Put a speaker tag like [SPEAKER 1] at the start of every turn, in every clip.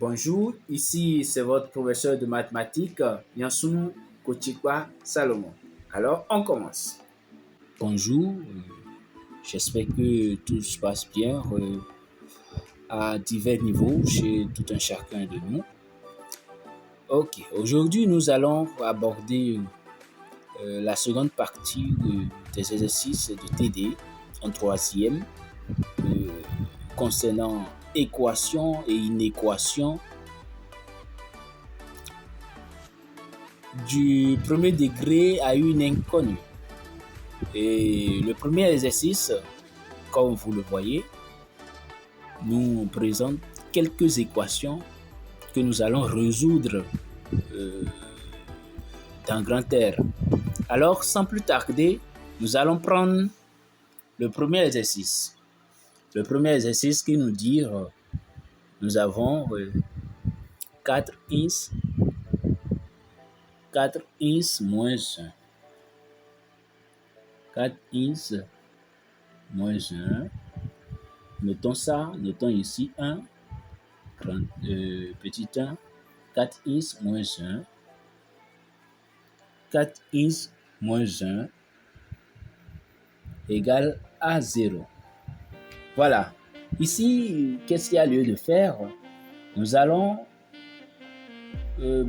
[SPEAKER 1] Bonjour, ici c'est votre professeur de mathématiques, Yansunu Kochikwa Salomon. Alors, on commence.
[SPEAKER 2] Bonjour, j'espère que tout se passe bien à divers niveaux chez tout un chacun de nous. Ok, aujourd'hui nous allons aborder la seconde partie des exercices de TD en troisième concernant équation et inéquation du premier degré à une inconnue. Et le premier exercice, comme vous le voyez, nous présente quelques équations que nous allons résoudre dans grand air. Alors, sans plus tarder, nous allons prendre le premier exercice. Le premier exercice qui nous dit, nous avons 4x moins 1. 4x moins 1. Notons ça, notons ici 1, petit 1, 4x moins 1, 4x moins 1 égale à 0. Voilà. Ici, qu'est-ce qu'il y a lieu de faire? Nous allons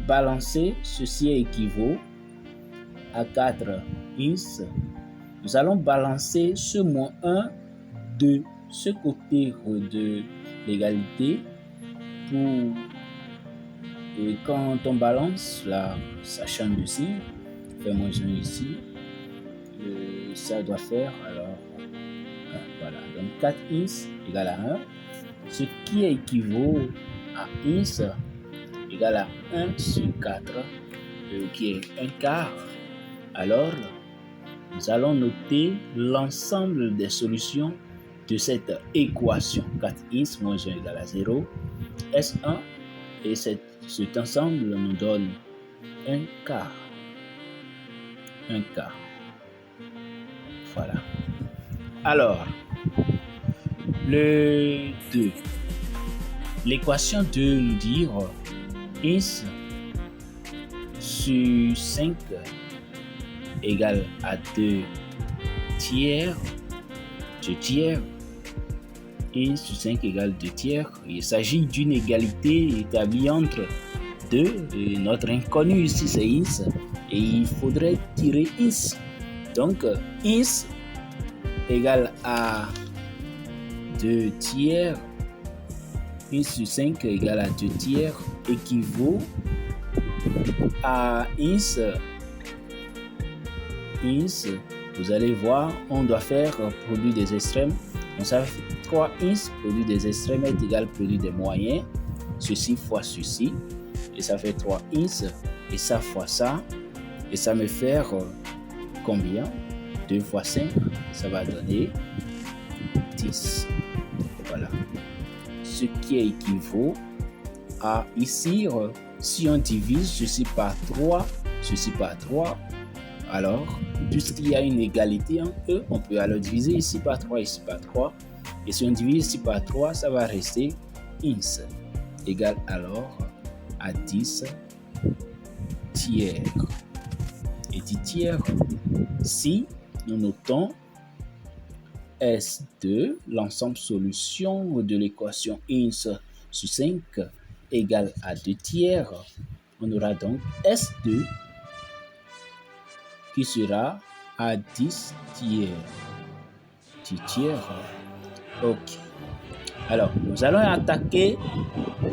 [SPEAKER 2] balancer, ceci équivaut à 4x. Nous allons balancer ce moins 1 de ce côté de l'égalité pour quand on balance là, ça change de signe, fait moins 1 ici, ça doit faire alors 1, voilà, donc 4x égale à 1, ce qui équivaut à x égale à 1 sur 4, qui est un quart. Alors, nous allons noter l'ensemble des solutions de cette équation 4x moins 1 égale à 0, S1, et cet ensemble nous donne un quart. Un quart. Voilà. Alors, le 2. L'équation 2 nous dit x sur 5 égale à 2 tiers. 2 tiers. x sur 5 égale 2 tiers. Il s'agit d'une égalité établie entre 2 et notre inconnu ici c'est x et il faudrait tirer x. Donc x égale à 2 tiers. x sur 5 égale à 2 tiers équivaut à x. X, vous allez voir, on doit faire produit des extrêmes. Donc ça fait 3x, produit des extrêmes est égal produit des moyens. Ceci fois ceci. Et ça fait 3x. Et ça fois ça. Et ça me fait combien? 2 fois 5. Ça va donner 10. Voilà. Ce qui équivaut à ici, si on divise ceci par 3, alors, puisqu'il y a une égalité entre eux, on peut alors diviser ici par 3, ici par 3. Et si on divise ici par 3, ça va rester x égale alors à 10 tiers. Et 10 tiers, si nous notons S2, l'ensemble solution de l'équation x sur 5 égale à 2 tiers, on aura donc S2 qui sera à 10 tiers. 10 tiers. Ok. Alors, nous allons attaquer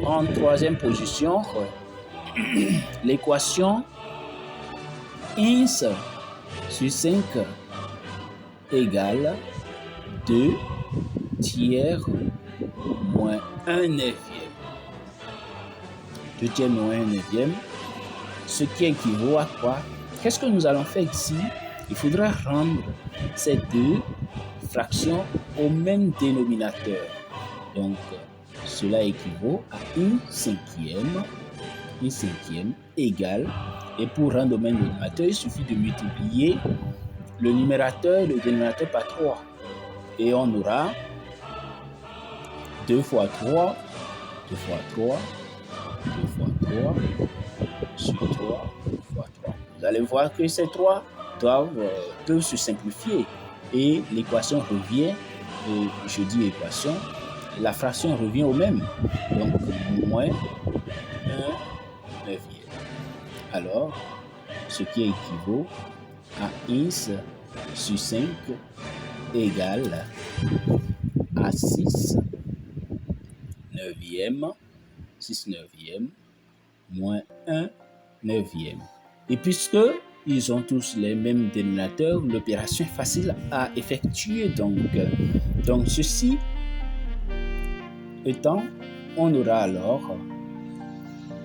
[SPEAKER 2] en troisième position l'équation x sur 5 égale 2 tiers moins 1 neuvième. 2 tiers moins 1 neuvième, ce qui équivaut à quoi? Qu'est-ce que nous allons faire ici? Il faudra rendre ces deux fractions au même dénominateur. Donc, cela équivaut à une cinquième égale, et pour rendre au même dénominateur, il suffit de multiplier le numérateur et le dénominateur par 3. Et on aura 2 fois 3, 2 fois 3 sur 3 fois 3. Vous allez voir que ces 3 peuvent se simplifier et l'équation revient, je dis équation, la fraction revient au même. Donc, moins 1 neuvième. Alors, ce qui équivaut à 1 sur 5 égale à 6 neuvième, 6 neuvième, moins 1 neuvième. Et puisque ils ont tous les mêmes dénominateurs, l'opération est facile à effectuer. Donc ceci étant, on aura alors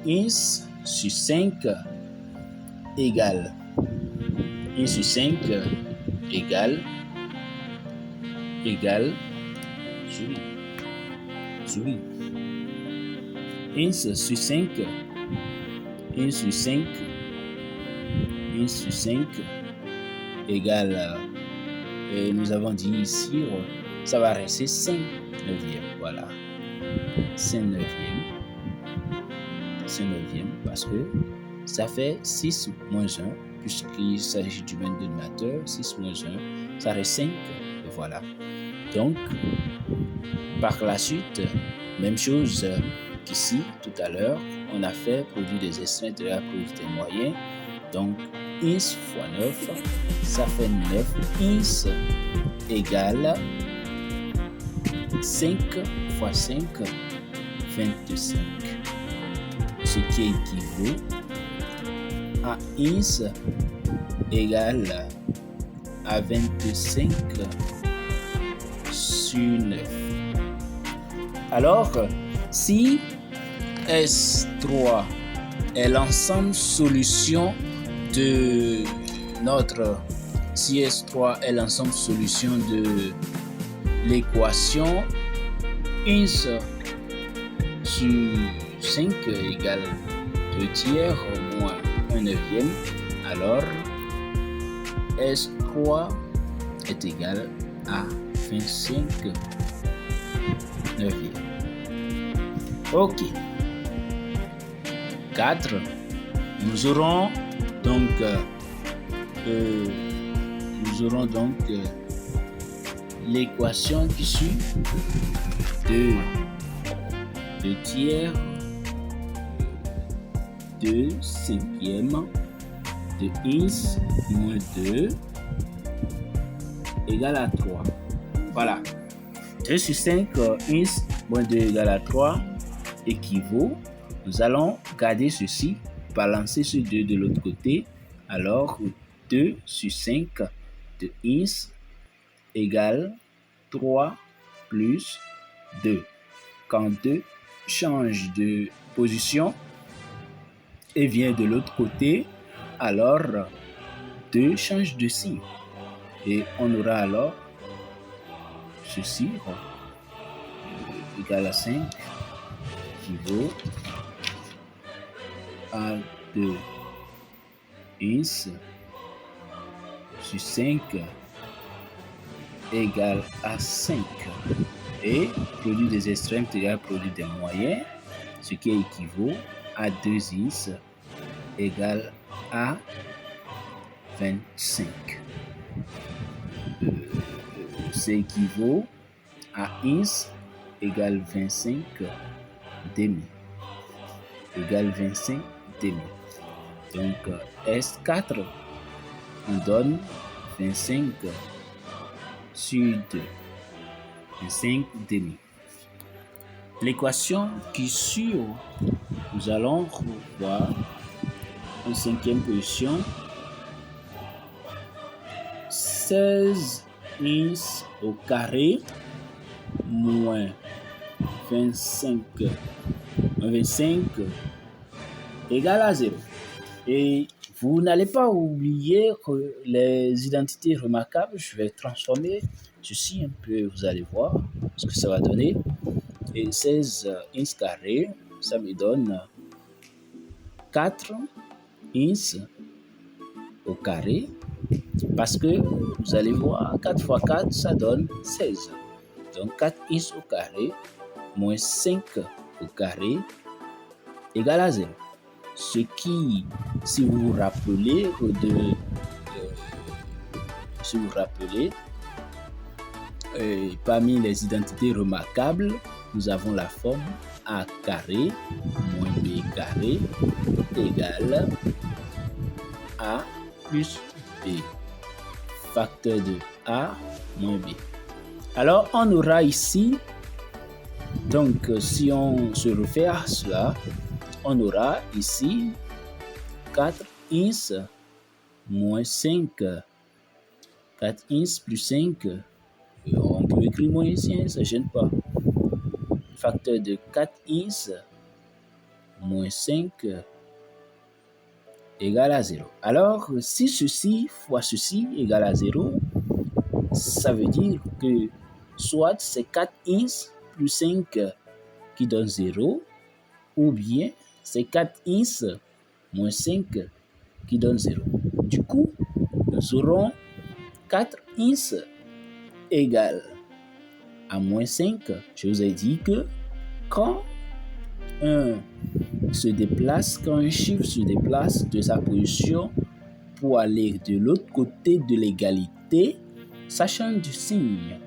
[SPEAKER 2] 1 sur 5 égale 1 sur 5 égale souris. 1 sur 5 égale, et nous avons dit ici, ça va rester 5 neuvième. Voilà. 5 neuvième. Parce que ça fait 6 moins 1, puisqu'il s'agit du même dénominateur. 6 moins 1, ça reste 5. Et voilà. Donc, par la suite, même chose qu'ici, tout à l'heure, on a fait produit des extraits de la produit des moyens. Donc, 1 fois 9, ça fait 9. 1 égale 5 fois 5, 25. Ce qui équivaut à 1 égale à 25 sur 9. Alors, si S3 est l'ensemble solution de l'équation 1 sur 5 égale 2 tiers moins 1 neuvième, alors S3 est égal à 25 neuvième. Ok. 4. Nous aurons donc l'équation qui suit 2 tiers, 2 cinquième de 1 moins 2 égale à 3. Voilà. 2 sur 5, 1 moins 2 égale à 3 équivaut. Nous allons garder ceci, balancer ce 2 de l'autre côté. Alors, 2 sur 5 de 1 égale 3 plus 2. Quand 2 change de position et vient de l'autre côté, alors 2 change de signe. Et on aura alors ceci égal à 5 qui vaut à 2 1 sur 5 égale à 5. Et produit des extrêmes égale produit des moyens, ce qui équivaut à 2 is égale à 25. Ça équivaut à 1 égale 25 demi. Égale 25 demi. Donc, S4, on donne 25 sur 2. 25 demi. L'équation qui suit, nous allons voir en cinquième position 16 is au carré moins 25 égale à 0. Et vous n'allez pas oublier que les identités remarquables, je vais transformer ceci un peu, vous allez voir ce que ça va donner. Et 16 ins carré, ça me donne 4 ins au carré, parce que vous allez voir 4 fois 4, ça donne 16. Donc 4 ins au carré moins 5 au carré égale à 0. Ce qui, si vous vous rappelez, parmi les identités remarquables, nous avons la forme a carré moins b carré égale a plus b, facteur de a moins b. Alors, on aura ici, donc si on se réfère à cela, on aura ici 4x moins 5. 4x plus 5. On peut écrire moins ici, ça ne gêne pas. Facteur de 4x moins 5 égale à 0. Alors, si ceci fois ceci égale à 0, ça veut dire que soit c'est 4x plus 5 qui donne 0, ou bien c'est 4x moins 5 qui donne 0. Du coup, nous aurons 4x égale à moins 5. Je vous ai dit que quand un chiffre se déplace de sa position pour aller de l'autre côté de l'égalité, ça change de signe.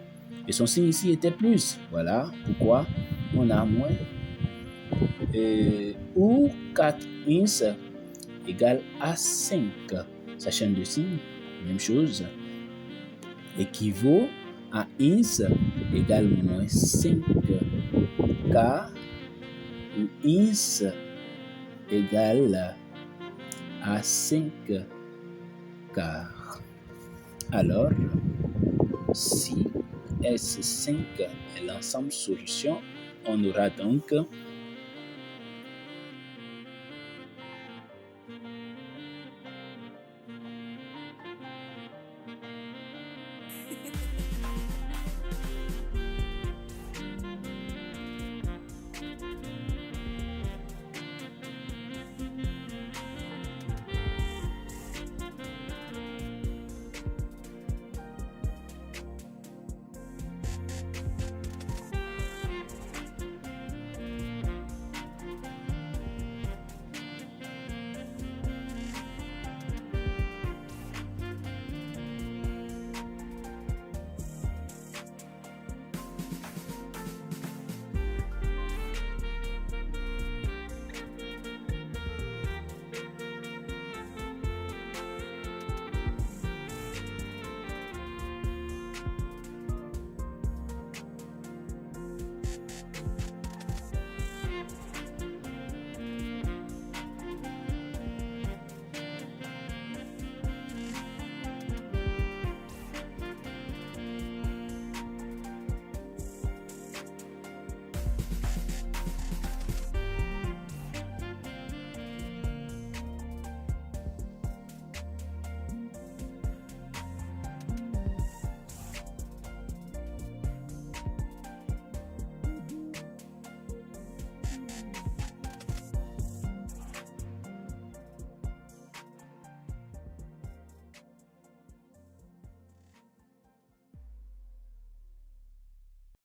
[SPEAKER 2] Et son signe ici était plus. Voilà pourquoi on a moins. Ou 4x égale à 5. Ça change de signe. Même chose. Équivaut à x égale moins 5. Car x égale à 5 quarts. Alors, si S5 est l'ensemble solution, on aura donc